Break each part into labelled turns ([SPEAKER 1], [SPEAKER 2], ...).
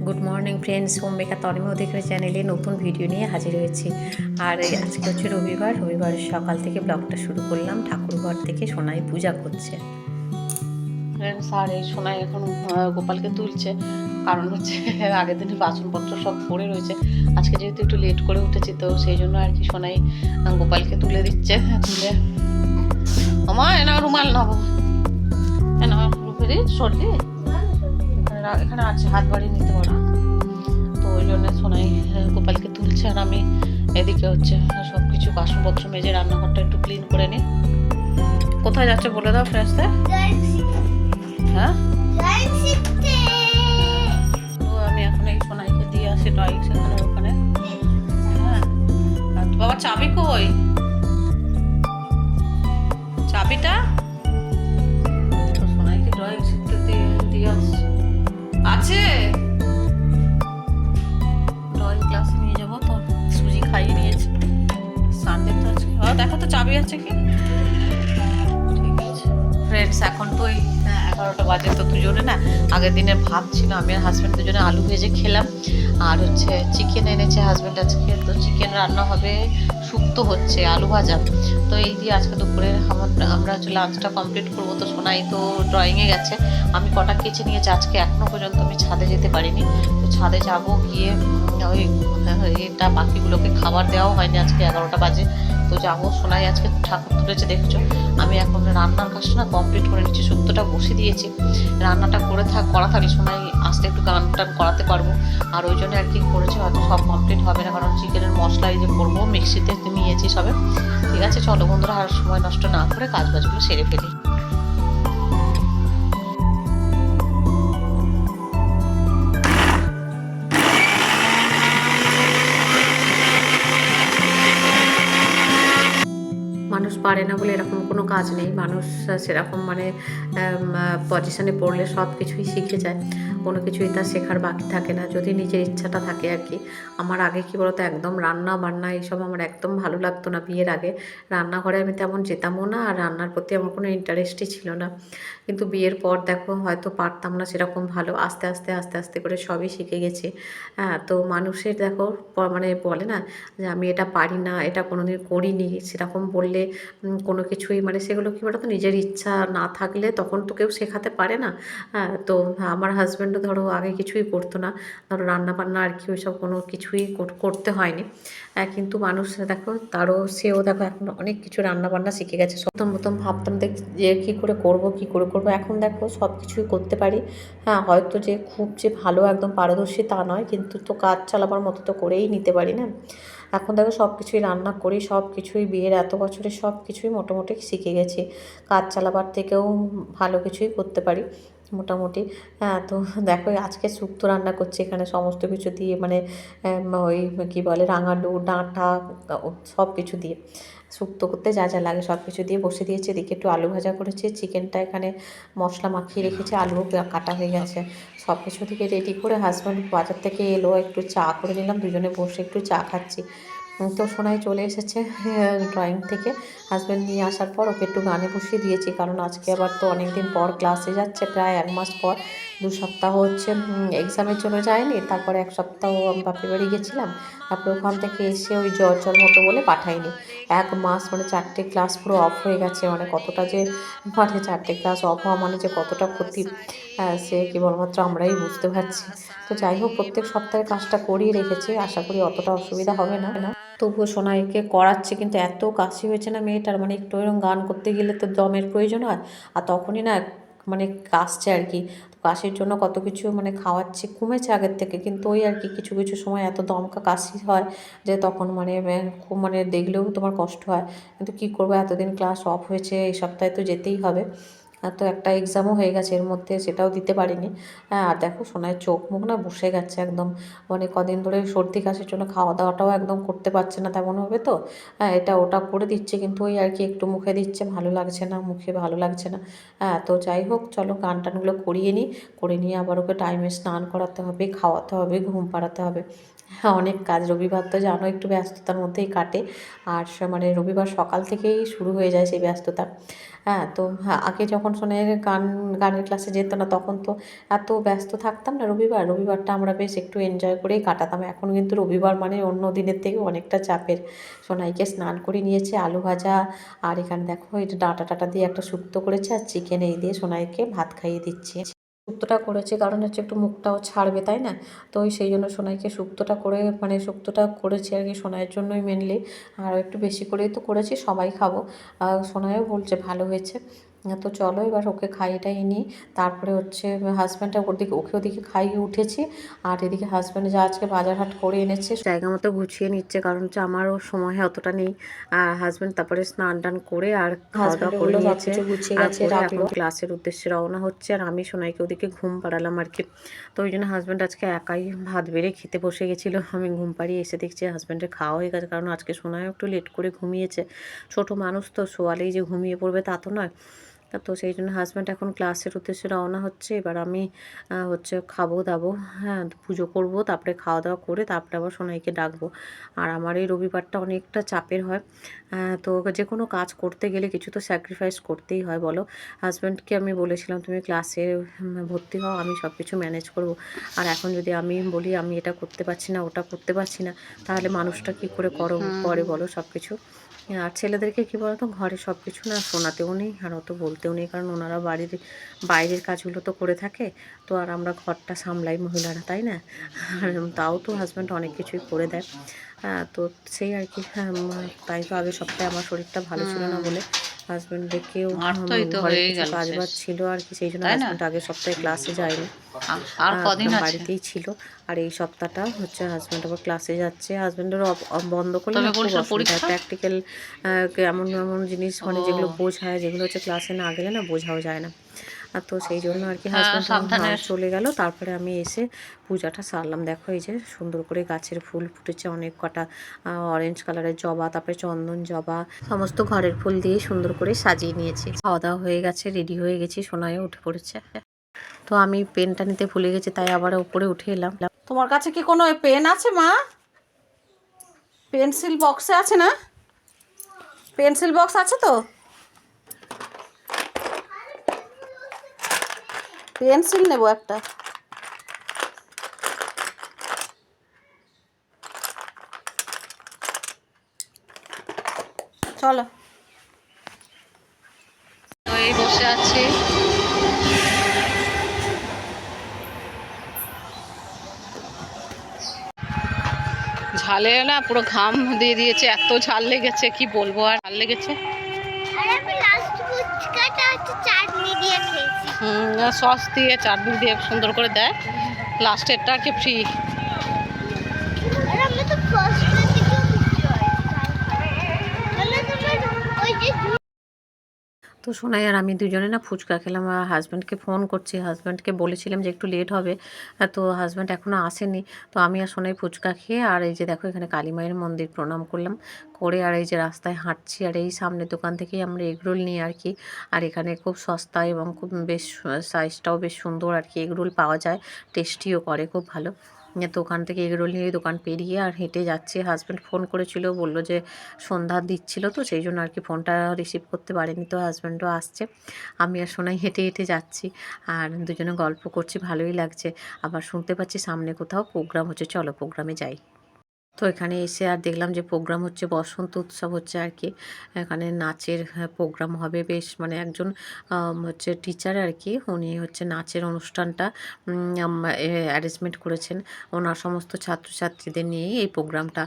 [SPEAKER 1] Good morning friends, home maker Tanima Adhikari চ্যানেলে নতুন video নিয়ে হাজির হয়েছি। আর আজকে হচ্ছে রবিবারের সকাল থেকে ব্লগটা শুরু করলাম। ঠাকুরঘর থেকে সোনাই পূজা করছে।
[SPEAKER 2] ফ্রেন্ডস, আর এই সোনাই এখন গোপালকে তুলছে, কারণ হচ্ছে আগের দিনে বাসনপত্র সব পড়ে রয়েছে। আজকে যেহেতু একটু লেট করে উঠেছি, তো সেই জন্য আর কি সোনাই গোপালকে তুলে দিচ্ছে। তুলে আমার এনা রুমাল নেবো, এনা সরলি এখানে আছে, হাত বাড়িয়ে নিতে পারো। তো ওই জন্য সোনাই গোপালকে তুলছে, আর আমি এদিকে হচ্ছে সব কিছু বাসনপত্র মেজে রান্নাঘরটা একটু ক্লিন করে নিই। কোথায় যাচ্ছে বলে দাও ফ্রেন্ডসদের। হ্যাঁ, তো আমি এখন এই সোনাইকে দিয়ে আসি ড্রয়িং শেখানোর ওখানে। হ্যাঁ, আর বাবা চাবি কই? চাবিটা তো সোনাইকে ড্রয়িং শিখতে দিয়ে আসছি। আছে ড্রয়িং ক্লাস নিয়ে যাবো, তো সুজি খাইয়ে নিয়েছি। সানডে তো আজকে। দেখো তো চাবি আছে কি। ঠিক আছে ফ্রেন্ডস, এখন তো ওই 11টা বাজে। তো দুজনে না, আগের দিনে ভাত ছিল, আমি আর হাজব্যান্ড দুজনে আলু ভেজে খেলাম। আর হচ্ছে চিকেন এনেছে হাজব্যান্ড আজকে, তো চিকেন রান্না হবে, শুক্তো হচ্ছে, আলু ভাজা। তো এই দিয়ে আজকে দুপুরে আমরা হচ্ছে লাঞ্চটা কমপ্লিট করবো। তো সোনাই তো ড্রয়িংয়ে গেছে, আমি কটা কেচে নিয়েছি। আজকে এখনও পর্যন্ত আমি ছাদে যেতে পারিনি। তো ছাদে যাব, গিয়ে ওই এটা বাকিগুলোকে খাবার দেওয়াও হয়নি, আজকে 11টা বাজে। তো যাবো, সোনাই আজকে ঠাকুর তুলেছে দেখছো। আমি এখন রান্নার কাজটা না কমপ্লিট করে নিচ্ছি, শুক্তোটা বসে দিয়েছি। রান্নাটা করা থাকলে সোনাই আসতে একটু গান টান করাতে পারবো। আর ওই জন্য আর কি করেছি, হয়তো সব কমপ্লিট হবে না, কারণ চিকেনের মশলা এই যে করবো মিক্সিতে নিয়েছি সবে। ঠিক আছে, চলো বন্ধুরা, আর সময় নষ্ট না করে কাজ বাজগুলো সেরে ফেলি।
[SPEAKER 1] মানুষ পারে না বলে এরকম কোনো কাজ নেই। মানুষ সেরকম মানে পজিশনে পড়লে সব কিছুই শিখে যায়, কোনো কিছুই তার শেখার বাকি থাকে না, যদি নিজের ইচ্ছাটা থাকে আর কি। আমার আগে কী বলতো, একদম রান্না বান্না এইসব আমার একদম ভালো লাগতো না। বিয়ের আগে রান্নাঘরে আমি তেমন যেতামও না, আর রান্নার প্রতি আমার কোনো ইন্টারেস্টই ছিল না। কিন্তু বিয়ের পর দেখো, হয়তো পারতাম না সেরকম ভালো, আস্তে আস্তে আস্তে আস্তে করে সবই শিখে গেছি। হ্যাঁ, তো মানুষের দেখো মানে বলে না যে আমি এটা পারি না, এটা কোনোদিন করিনি, সেরকম বললে কোনো কিছুই মানে সেগুলো কী বলো তো, নিজের ইচ্ছা না থাকলে তখন তো কেউ শেখাতে পারে না। হ্যাঁ, তো আমার হাজব্যান্ডও ধরো আগে কিছুই করতো না, ধরো রান্না বান্না আর কি ওইসব কোনো কিছুই করতে হয়নি। কিন্তু মানুষ দেখো, সেও দেখো এখন অনেক কিছু রান্না বান্না শিখে গেছে। প্রথম প্রথম ভাবতাম যে কী করে করবো, এখন দেখো সব কিছুই করতে পারি। হ্যাঁ, হয়তো যে খুব যে ভালো একদম পারদর্শী তা নয়, কিন্তু তো কাজ চালাবার মতো তো করেই নিতে পারি না। এখন দেখো সব কিছুই রান্না করি, সব কিছুই বিয়ের এত বছরে সব কিছুই মোটামুটি শিখে গেছি। কাজ চালাবার থেকেও ভালো কিছুই করতে পারি মোটামুটি। হ্যাঁ, তো দেখো আজকে শুক্তো রান্না করছি, এখানে সমস্ত কিছু দিয়ে মানে ওই কী বলে রাঙালু ডাঁটা সব কিছু দিয়ে শুক্তো করতে যা যা লাগে সব কিছু দিয়ে বসে দিয়েছি। এদিকে একটু আলু ভাজা করেছি, চিকেনটা এখানে মশলা মাখিয়ে রেখেছি, আলুও কাটা হয়ে গেছে। সব কিছু থেকে রেডি করে হাজব্যান্ড বাজার থেকে এলো, একটু চা করে নিলাম, দুজনে বসে একটু চা খাচ্ছি। তো সোনাই চলে এসেছে ড্রয়িং থেকে। হাজব্যান্ড নিয়ে আসার পর ওকে একটু গানে বসিয়ে দিয়েছি, কারণ আজকে আবার তো অনেক দিন পর ক্লাসে যাচ্ছে, প্রায় 1 মাস পর। 2 সপ্তাহ হচ্ছে এক্সামের জন্য যায়নি, তারপরে 1 সপ্তাহ আমি বাপের বাড়ি গেছিলাম, তারপরে ওখান থেকে এসে ওই জ্বর মতো বলে পাঠাইনি। 1 মাস মানে 4টে ক্লাস পুরো অফ হয়ে গেছে, মানে কতটা যে মানে 4টে ক্লাস অফ হওয়া মানে যে কতটা ক্ষতি, সে কেবলমাত্র আমরাই বুঝতে পারছি। তো যাই হোক, প্রত্যেক সপ্তাহে কাজটা করিয়ে রেখেছি, আশা করি অতটা অসুবিধা হবে না। তবুও সোনাইকে করাচ্ছে, কিন্তু এত কাশি হয়েছে না মেয়েটার, মানে একটু এরকম গান করতে গেলে তো দমের প্রয়োজন হয়, আর তখনই না মানে কাশছে আর কি। তো কাশির জন্য কত কিছু মানে খাওয়াচ্ছি, কমেছে আগের থেকে, কিন্তু ওই আর কি কিছু কিছু সময় এত দমকা কাশি হয় যে তখন মানে খুব মানে দেখলেও তোমার কষ্ট হয়। কিন্তু কী করবো, এতদিন ক্লাস অফ হয়েছে, এই সপ্তাহে তো যেতেই হবে। তো একটা এক্সামও হয়ে গেছে এর মধ্যে, সেটাও দিতে পারিনি। আর দেখো সোনার চোখ মুখ না বসে গেছে একদম, মানে কদিন ধরে সর্দি কাশির জন্য খাওয়া দাওয়াটাও একদম করতে পারছে না তেমনভাবে। তো এটা ওটা করে দিচ্ছে, কিন্তু ওই আর কি একটু মুখে দিচ্ছে, ভালো লাগছে না, মুখে ভালো লাগছে না। তো যাই হোক, চলো গান টানগুলো করিয়ে নিই, করে নিয়ে আবার ওকে টাইমে স্নান করাতে হবে, খাওয়াতে হবে, ঘুম পাড়াতে হবে। হ্যাঁ, অনেক কাজ, রবিবার তো জানো একটু ব্যস্ততার মধ্যেই কাটে। আর মানে রবিবার সকাল থেকেই শুরু হয়ে যায় সেই ব্যস্ততা। হ্যাঁ, তো আগে যখন সোনাইয়ের গানের ক্লাসে যেত না তখন তো এত ব্যস্ত থাকতাম না। রবিবারটা আমরা বেশ একটু এনজয় করেই কাটাতাম। এখন কিন্তু রবিবার মানে অন্য দিনের থেকে অনেকটা চাপের। সোনাইকে স্নান করে নিয়েছে, আলু ভাজা আর এখানে দেখো এটা ডাঁটা টাটা দিয়ে একটা শুক্তো করেছে আর চিকেন, এই দিয়ে সোনাইকে ভাত খাইয়ে দিচ্ছি। শুক্তোটা করেছে কারণ হচ্ছে একটু মুখটাও ছাড়বে, তাই না? তো ওই সেই জন্য সোনাইকে শুক্তোটা করে মানে শুক্তোটা করেছি আর কি সোনাইয়ের জন্যই মেনলি। আর একটু বেশি করেই তো করেছি, সবাই খাবো। সোনাইও বলছে ভালো হয়েছে। তো চলো এবার ওকে খাইয়ে টাইয়ে নিই। তারপরে হচ্ছে হাজব্যান্ডটা ওকে ওদিকে খাইয়ে উঠেছি। আর এদিকে হাজব্যান্ড যা আজকে বাজার হাট করে এনেছে জায়গা মতো গুছিয়ে নিচ্ছে, কারণ হচ্ছে আমারও সময় অতটা নেই। আর হাজব্যান্ড তারপরে স্নান টান করে আর খাওয়া দাওয়া করে নিয়েছে, গুছিয়ে গেছে, এখন ক্লাসের উদ্দেশ্যে রওনা হচ্ছে। আর আমি সোনাইকে ওদিকে ঘুম পাড়ালাম আর কি। তো ওই জন্য হাজব্যান্ড আজকে একাই ভাত বেড়ে খেতে বসে গেছিলো। আমি ঘুম পাড়িয়ে এসে দেখছি হাজব্যান্ডের খাওয়া হয়ে গেছে, কারণ আজকে সোনাইও একটু লেট করে ঘুমিয়েছে। ছোট মানুষ তো, শোয়ালেই যে ঘুমিয়ে পড়বে তা তো নয়। তো সেই জন্য হাজব্যান্ড এখন ক্লাসের উদ্দেশ্যে রওনা হচ্ছে। এবার আমি হচ্ছে খাবো দাবো, হ্যাঁ পুজো করব, তারপরে খাওয়া দাওয়া করে তারপরে আবার সোনাইকে ডাকবো। আর আমার এই রবিবারটা অনেকটা চাপের হয়। তো যে কোনো কাজ করতে গেলে কিছু তো স্যাক্রিফাইস করতেই হয় বলো। হাজব্যান্ডকে আমি বলেছিলাম তুমি ক্লাসে ভর্তি হও, আমি সব কিছু ম্যানেজ করব। আর এখন যদি আমি বলি আমি এটা করতে পারছি না, ওটা করতে পারছি না, তাহলে মানুষটা কী করে করে বলো সব কিছু। আর ছেলেদেরকে কী বলতো, ঘরে সব কিছু না শোনাতেও নেই আর অত বলতেও নেই, কারণ ওনারা বাইরের কাজগুলো তো করে থাকে। তো আর আমরা ঘরটা সামলাই মহিলারা, তাই না? আর তাও তো হাজব্যান্ড অনেক কিছুই করে দেয়। তো সেই আর কি। তাই তো আগের সপ্তাহে আমার শরীরটা ভালো ছিল না বলে হাজব্যান্ডকেও ঘরে কিছু কাজ বাজ ছিল আর কি, সেই জন্য হাজব্যান্ড আগের সপ্তাহে ক্লাসে যায়নি, বাড়িতেই ছিল। আর এই সপ্তাহটা হচ্ছে হাজব্যান্ড আবার ক্লাসে যাচ্ছে। হাজব্যান্ডের বন্ধ করলে না খুব অসুবিধা, প্র্যাকটিক্যাল এমন এমন জিনিস মানে যেগুলো বোঝায়, যেগুলো হচ্ছে ক্লাসে না গেলে না বোঝাও যায় না। আর তো সেই জন্য আর কি হাজব্যান্ড চলে গেল। তারপরে আমি এসে পূজাটা সারলাম। দেখো এই যে সুন্দর করে গাছের ফুল ফুটেছে অনেক কটা, অরেঞ্জ কালারের জবা, তারপরে চন্দন জবা, সমস্ত ঘরের ফুল দিয়ে সুন্দর করে সাজিয়ে নিয়েছি। খাওয়া দাওয়া হয়ে গেছে, রেডি হয়ে গেছি, সোনাইও উঠে পড়েছে। তো আমি পেনটা নিতে ভুলে গেছি, তাই আবার উপরে উঠে এলাম।
[SPEAKER 2] তোমার কাছে কি কোনো পেন আছে মা? পেন্সিল বক্সে আছে না? পেন্সিল বক্স আছে তো? পেন্সিল নেব একটা। চলো এই বসে আছি। ঝালে না পুরো ঘাম দিয়ে দিয়েছে, এত ঝাল লেগেছে কি বলবো, আর ঝাল লেগেছে। সস দিয়ে চাটনি দিয়ে সুন্দর করে দেয়, লাস্টেরটা আর কি ফ্রি।
[SPEAKER 1] তো সোনাই আর আমি দুজনে না ফুচকা খেলাম। আর হাজব্যান্ডকে ফোন করছি, হাজব্যান্ডকে বলেছিলাম যে একটু লেট হবে, তো হাজব্যান্ড এখনও আসেনি। তো আমি আর সোনাই ফুচকা খেয়ে আর এই যে দেখো এখানে কালী মায়ের মন্দির প্রণাম করলাম করে, আর এই যে রাস্তায় হাঁটছি। আর এই সামনের দোকান থেকেই আমরা এগরোল নিই আর কি। আর এখানে খুব সস্তা এবং খুব বেশ সাইজটাও বেশ সুন্দর আর কি, এগরোল পাওয়া যায়, টেস্টিও করে খুব ভালো। তো ওখান থেকে এগরোল নিয়ে দোকান পেরিয়ে আর হেঁটে যাচ্ছি। হাজব্যান্ড ফোন করেছিল, বললো যে সন্ধ্যা দিচ্ছিল, তো সেই জন্য আর কি ফোনটা রিসিভ করতে পারেনি। তো হাজব্যান্ডও আসছে, আমি আর সোনাই হেঁটে হেঁটে যাচ্ছি আর দুজনে গল্প করছি, ভালোই লাগছে। আবার শুনতে পাচ্ছি সামনে কোথাও প্রোগ্রাম হচ্ছে, চলো প্রোগ্রামে যাই। তো এখানে এসে আর দেখলাম যে প্রোগ্রাম হচ্ছে, বসন্ত উৎসব হচ্ছে আর কি। এখানে নাচের প্রোগ্রাম হবে, বেশ মানে একজন হচ্ছে টিচার আর কি, উনি হচ্ছে নাচের অনুষ্ঠানটা অ্যারেঞ্জমেন্ট করেছেন ওনার সমস্ত ছাত্রছাত্রীদের নিয়েই এই প্রোগ্রামটা।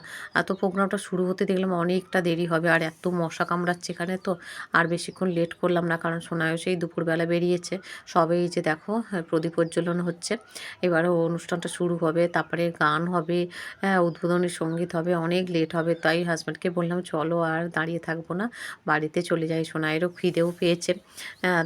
[SPEAKER 1] তো প্রোগ্রামটা শুরু হতে দেখলাম অনেকটা দেরি হবে, আর এত মশা কামড়াচ্ছে এখানে, তো আর বেশিক্ষণ লেট করলাম না, কারণ সোনায়ও সেই দুপুরবেলা বেরিয়েছে। সবেই যে দেখো প্রদীপ প্রজ্বলন হচ্ছে, এবারও অনুষ্ঠানটা শুরু হবে, তারপরে গান হবে, উদ্বোধনী সঙ্গীত হবে, অনেক লেট হবে। তাই হাজব্যান্ডকে বললাম চলো আর দাঁড়িয়ে থাকবো না, বাড়িতে চলে যাই, সোনাইয়েরও খিদেও পেয়েছে।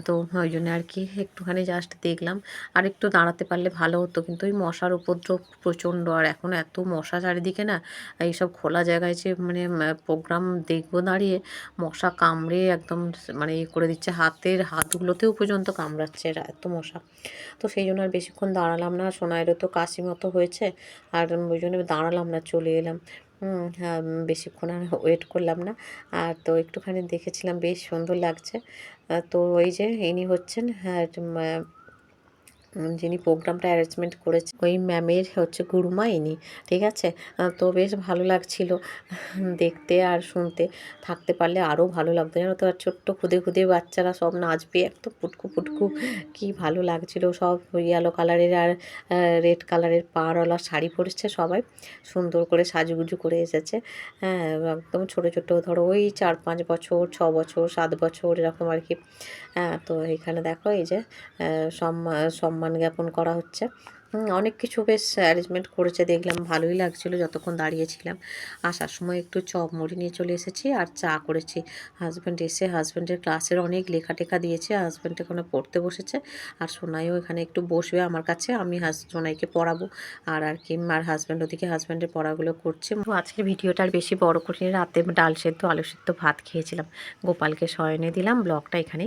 [SPEAKER 1] তো ওই জন্য আর কি একটুখানি জাস্ট দেখলাম, আর একটু দাঁড়াতে পারলে ভালো হতো, কিন্তু ওই মশার উপদ্রব প্রচণ্ড। আর এখন এত মশা চারিদিকে না, এইসব খোলা জায়গায় যে মানে প্রোগ্রাম দেখবো দাঁড়িয়ে, মশা কামড়ে একদম মানে করে দিচ্ছে, হাতগুলোতেও পর্যন্ত কামড়াচ্ছে এত মশা। তো সেই জন্য আর বেশিক্ষণ দাঁড়ালাম না, সোনাইয়েরও তো কাশি মতো হয়েছে, আর ওই জন্য দাঁড়ালাম না, চলে এলাম। হ্যাঁ, বেশিক্ষণ আর ওয়েট করলাম না। আর তো একটুখানি দেখেছিলাম, বেশ সুন্দর লাগছে। তো ওই যে ইনি হচ্ছেন, হ্যাঁ, যিনি প্রোগ্রামটা অ্যারেঞ্জমেন্ট করেছে ওই ম্যামের হচ্ছে গুরুমা ইনি, ঠিক আছে। তো বেশ ভালো লাগছিল দেখতে আর শুনতে। থাকতে পারলে আরও ভালো লাগতো জানো তো। আর ছোট্ট খুদে খুদে বাচ্চারা সব নাচবে, একদম পুটকু পুটকু, কি ভালো লাগছিল। সব ইয়েলো কালারের আর রেড কালারের পাড়ওয়ালা শাড়ি পরেছে সবাই, সুন্দর করে সাজুগুজু করে এসেছে। হ্যাঁ, একদম ছোটো ছোটো, ধরো ওই 4-5 বছর, 6 বছর, 7 বছর এরকম আর কি। হ্যাঁ, তো এখানে দেখো এই যে সম্মান জ্ঞাপন করা হচ্ছে। অনেক কিছু বেশ অ্যারেঞ্জমেন্ট করেছে, দেখলাম ভালোই লাগছিলো যতক্ষণ দাঁড়িয়েছিলাম। আসার সময় একটু চপ মুড়ি নিয়ে চলে এসেছি আর চা করেছি। হাজব্যান্ড এসে হাজব্যান্ডের ক্লাসের অনেক লেখা টেখা দিয়েছে, হাজব্যান্ড এখানে পড়তে বসেছে। আর সোনাইও এখানে একটু বসবে আমার কাছে, আমি সোনাইকে পড়াবো। আর কি, আর হাজব্যান্ড ওদিকে হাজব্যান্ডের পড়াগুলো করছে। তো আজকের ভিডিওটা আর বেশি বড় করিনি, রাতে ডাল সেদ্ধ আলু সেদ্ধ ভাত খেয়েছিলাম, গোপালকে শয়নে দিলাম। ব্লগটা এখানে